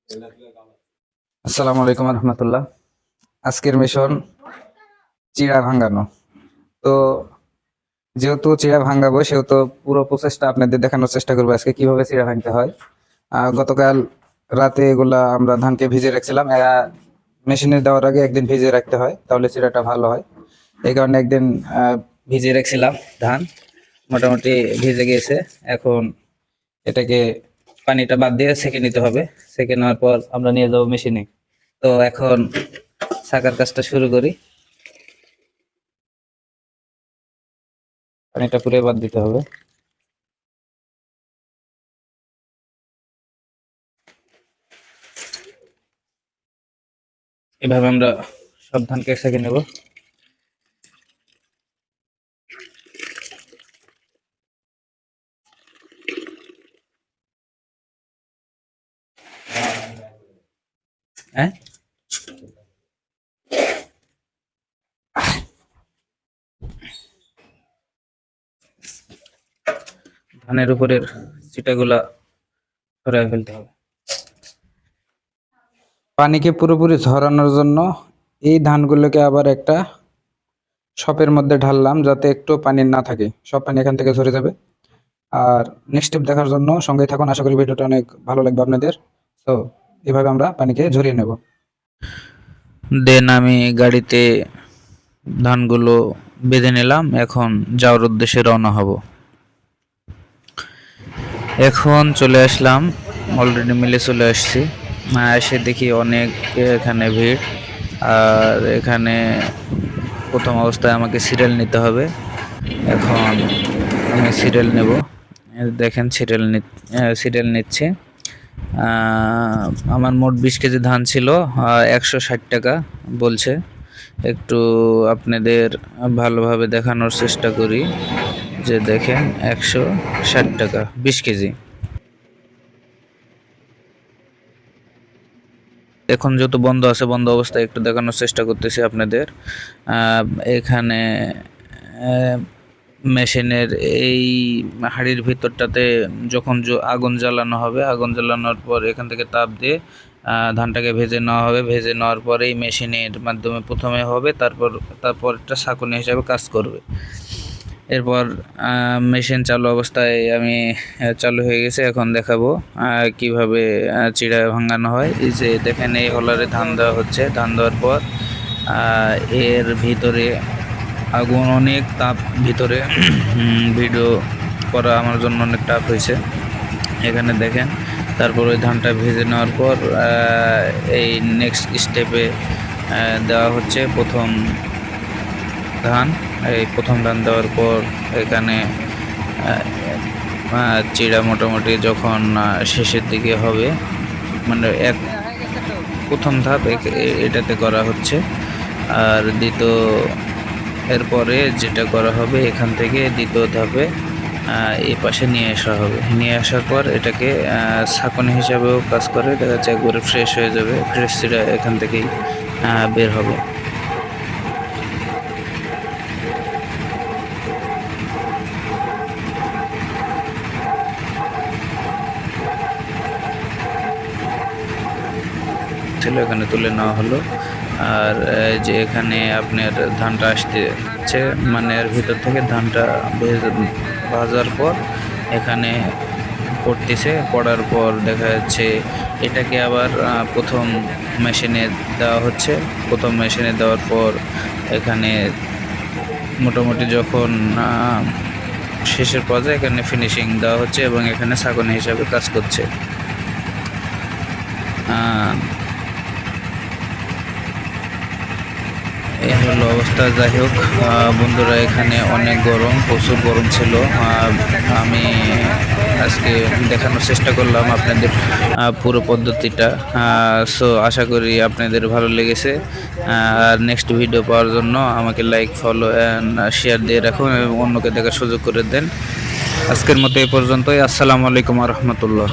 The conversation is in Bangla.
আসসালামু আলাইকুম রহমতুল্লাহ। আজকের মিশন চিড়া ভাঙানো। তো যেহেতু চিড়া ভাঙাবো সেহেতু পুরো প্রসেসটা আপনাদের দেখানোর চেষ্টা করবো আজকে কিভাবে চিড়া ভাঙতে হয়। গতকাল রাতে এগুলা আমরা ধানকে ভিজিয়ে রাখছিলাম। মেশিনে দেওয়ার আগে একদিন ভিজিয়ে রাখতে হয়, তাহলে চিড়াটা ভালো হয়। এই কারণে একদিন ভিজিয়ে রাখছিলাম ধান, মোটামুটি ভিজে গিয়েছে। এখন এটাকে পানিটা বাদ দিয়ে সেঁকে নিতে হবে। সেঁকে নেওয়ার পর আমরা নিয়ে যাবো মেশিনে। তো এখন ছাঁকার কাজটা শুরু করি। পানিটা পুরো বাদ দিতে হবে। এভাবে আমরা সব ধানকে সেঁকে নেব। হ্যাঁ, ধানের উপরের চিটাগুলা সরাই ফেলতে হবে। পানিকে পুরোপুরি ঝরানোর জন্য এই ধানগুলোকে আবার একটা শপের মধ্যে ঢাললাম, যাতে একটু পানি না থাকে, সব পানি এখান থেকে ঝরে যাবে। আর নেক্সট স্টেপ দেখার জন্য সঙ্গে থাকুন, আশা করি ভিডিওটা অনেক ভালো লাগবে আপনাদের। তো এভাবে আমরা পানিকে ঝরিয়ে নেব। দেন আমি গাড়িতে ধানগুলো বেঁধে নিলাম। এখন যাওয়ার উদ্দেশ্যে রওনা হব। এখন চলে আসলাম, অলরেডি মিলে চলে আসছি। এসে দেখি অনেক এখানে ভিড়। আর এখানে প্রথম অবস্থায় আমাকে সিরিয়াল নিতে হবে। এখন আমি সিরিয়াল নেব। দেখেন সিরিয়াল নিচ্ছে। আমার মোট 20 কেজি ধান ছিল, 160 টাকা বলছে। একটু আপনাদের ভালোভাবে দেখানোর চেষ্টা করি, যে দেখেন 160 টাকা 20 কেজি। এখন যেহেতু বন্ধ আছে, বন্ধ অবস্থায় একটু দেখানোর চেষ্টা করতেছি আপনাদের। এখানে মেশিনের এই হাঁড়ির ভিতরটাতে যখন আগুন জ্বালানো হবে, আগুন জ্বালানোর পর এখান থেকে তাপ দিয়ে ধানটাকে ভেজে নেওয়া হবে। ভেজে নেওয়ার পরেই মেশিনের মাধ্যমে প্রথমে হবে, তারপর একটা ছাঁকনি হিসাবে কাজ করবে। এরপর মেশিন চালু অবস্থায় আমি চালু হয়ে গেছে। এখন দেখাবো কিভাবে চিড়া ভাঙানো হয়। এই যে দেখেন, এই হোলারে ধান দেওয়া হচ্ছে। ধান দেওয়ার পর এর ভিতরে আগুন, অনেক তাপ ভিতরে। ভিডিও করা আমার জন্য অনেক টাফ হয়েছে। এখানে দেখেন, তারপর ওই ধানটা ভেজে নেওয়ার পর এই নেক্সট স্টেপে দেওয়া হচ্ছে প্রথম ধান। এই প্রথম ধান দেওয়ার পর এখানে চিড়া মোটামুটি যখন শেষের দিকে হবে, মানে প্রথম ধাপ এটাতে করা হচ্ছে। আর দ্বিতীয় এরপরে যেটা করা হবে, এখান থেকে দ্বিতীয় ধাপে এই পাশে নিয়ে আসা হবে। নিয়ে আসার পর এটাকে ছাঁকনি হিসাবেও কাজ করে। দেখা যাচ্ছে একবারে ফ্রেশ হয়ে যাবে, ফ্রেশ চিড়া এখান থেকেই বের হবে। ছিল এখানে তুলে নেওয়া হলো। আর যে এখানে আপনার ধানটা আসতেছে, মানে এর ভিতর থেকে ধানটা ভাজার পর এখানে পড়তেছে। পড়ার পর দেখা যাচ্ছে এটাকে আবার প্রথম মেশিনে দেওয়া হচ্ছে। প্রথম মেশিনে দেওয়ার পর এখানে মোটামুটি যখন শেষের পর্যায়ে এখানে ফিনিশিং দেওয়া হচ্ছে এবং এখানে ছাঁকনি হিসাবে কাজ করছে। এই হলো অবস্থা। যাই হোক বন্ধুরা, এখানে অনেক গরম, প্রচুর গরম ছিল। আমি আজকে দেখানোর চেষ্টা করলাম আপনাদের পুরো পদ্ধতিটা। সো আশা করি আপনাদের ভালো লেগেছে। আর নেক্সট ভিডিও পাওয়ার জন্য আমাকে লাইক, ফলো অ্যান্ড শেয়ার দিয়ে রাখুন এবং অন্যকে দেখার সুযোগ করে দেন। আজকের মতো এই পর্যন্তই। আসসালামু আলাইকুম রহমতুল্লাহ।